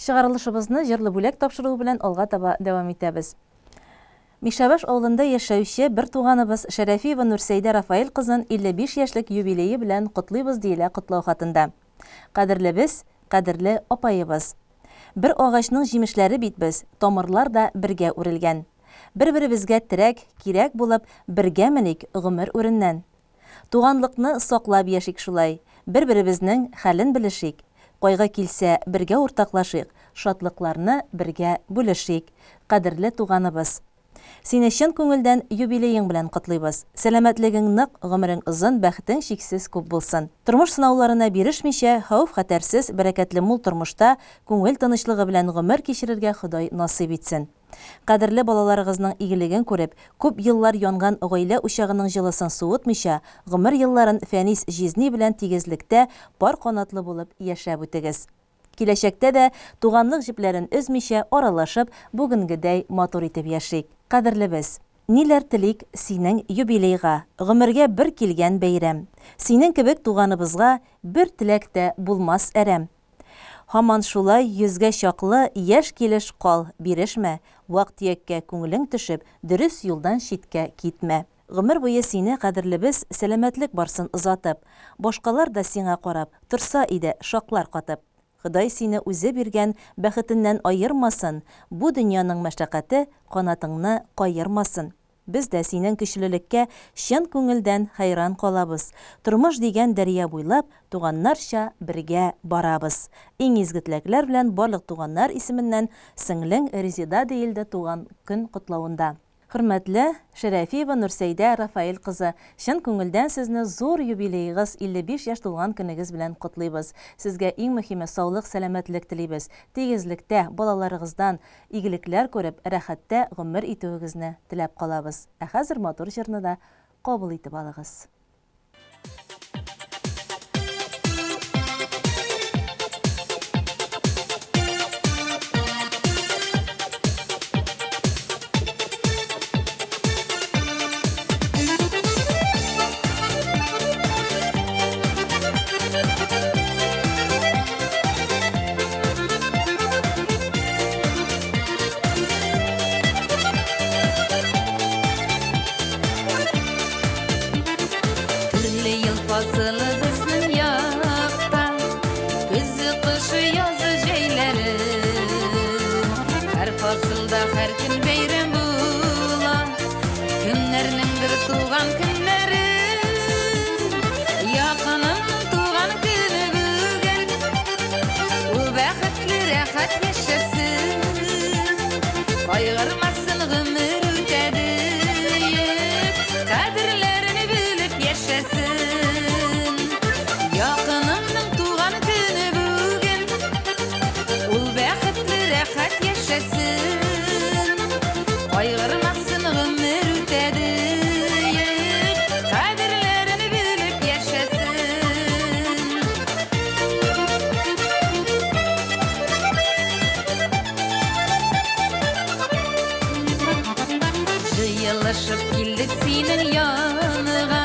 Чыгарылышыбызны җырлы бүләк тапшыру белән алга таба дәвам итәбез. Мишәбаш авылында яшәүче бер туганыбыз Шәрәфиева Нурсәйдә Рафаэль кызын 55 яшьлек юбилее белән котлыйбыз диелә котлау хатында. Кадерлебез, кадерле апайыбыз. Бер агачның җимешләре бит без, тамырлар да бергә үрелгән. Бер-беребезгә терәк, кирәк булып, бергә меник гомер үреннән. Туганлыкны саклап яшик шулай, бер-беребезнең хәлен белешик. Кайгы килсә, бергә уртаклашыйк, шатлыкларны бергә бүлешик. Кадерле туганыбыз. Сине чын күңелдән юбилеең белән котлыйбыз. Сәламәтлегең нык, гомерең озын, бәхетең шиксез күп булсын. Тормыш сынауларына бирешмичә, хәүф-хәтәрсез, бәрәкәтле мул тормышта күңел тынычлыгы белән гомер кичерергә Ходай насыйп итсен. Кадерле балаларыгызның игелеген күреп, күп еллар янган гаилә учагының җылысын суытмыйча, гомер елларын фәнис җизни белән тигезлектә пар канатлы булып яшәп үтегез. Киләчәктә дә туганлык җипләрен өзмичә аралашып, бүгенгедәй матур итеп яшик. Кадерлебез, ниләр телик синең юбилейга, гомергә бер килгән бәйрәм. Синең кебек туганыбызга бер теләк тә булмас әрәм. Һаман шулай йөзгә чаклы яшь килеш кал, бирешмә, вак-төяккә күңелең төшеп, дөрес юлдан читкә китмә. Гомер буе сине, кадерлебез, сәламәтлек барсын озатып, башкалар да сиңа карап, торса иде шаклар катып. Ходай сине үзе биргән бәхетеннән айырмасын, бу дөньяның мәшәкате канатыңны кайырмасын. Без дә синең көчлелеккә чын күңелдән хайран калабыз. Тормыш дигән дәрья буйлап, туганнарча бергә барабыз. Иң изге теләкләр белән барлык туганнар исеменнән сеңлең Резида диелде туган көн котлавында. Хөрмәтле Шәрәфиева Нурсәйдә Рафаэль кызы, чын күңелдән сезне зур юбилейгыз 55 яшь тулган көнегез белән котлыйбыз. Сезгә иң мөһиме саулык, сәламәтлек телибез. Тигезлектә балаларыгыздан игелекләр күреп, рәхәттә гомер итүегезне теләп калабыз. Ә хәзер матур җырны да кабул итеп алыгыз. Fasılı bizning yoqda, kuzi qishi yozi jaylari. Har faslda har kun bayram bo'la, kunlarningdir tug'an kunlari. Yaqinimning tug'an kuni bugun, u baxtli rahat yashasin, qayg'urmasin g'umir o'tadi, qadrlarini bilib yashasin. Yıllaşıp kildik senin yanıga,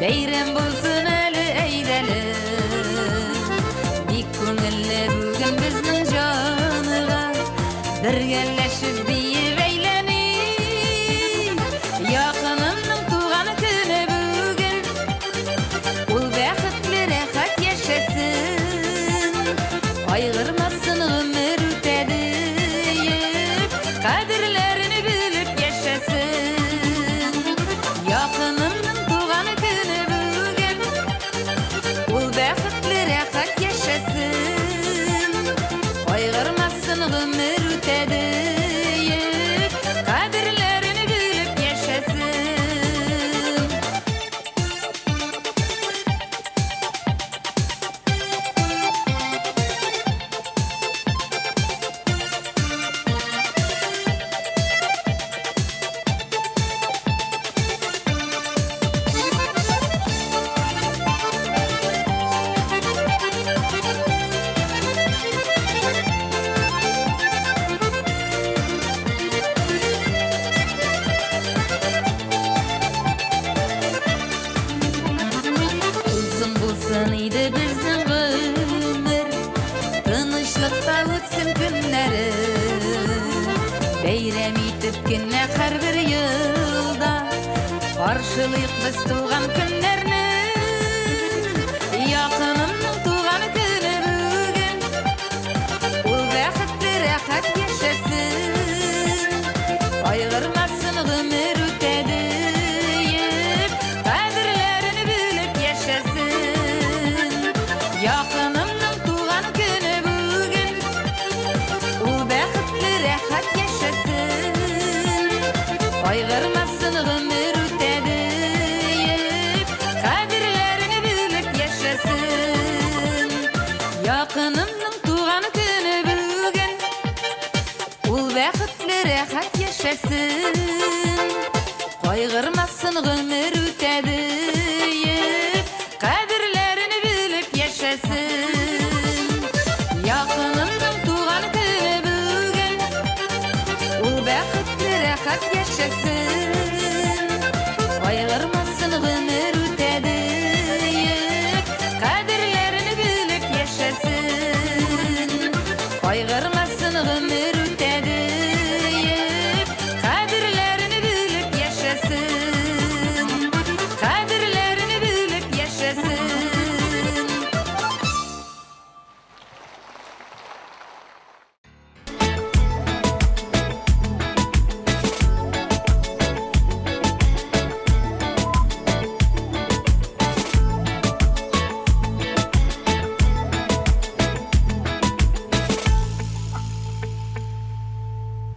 bayram bulsun eli eydeli. Bir köngülle bugün bizning canıga, birgeleşip bir eyleni. Yakınımның tuğan günü bugün, ul baxtli rahat yaşasın, qayg'urmasin ömür o'tadi, qadrlarini bilib yashasin. Yaqinimning tuğan günü bugün, ul baxtli rahat yashasin, qayg'urmasin ömür o'tadi, qadrlarini bilib yashasin. Gene her bir yılda karşılayık biz tuğan günlerini. Yakınımның tuğan günü bugün, ul bäxetli rahat yaşasın. Aygırmasın ömür ötediyip, kadirlerini bilip yaşasın. Yakınımның tuğan günü bugün, ul bäxetli rahat yaşasın. Aygırmasın ömür ötediyip, kadirlerini bilip yaşasın. Yakınımның tuğan günü bugün, ul bäxetli rahat yaşasın. Kaygırmasın ömür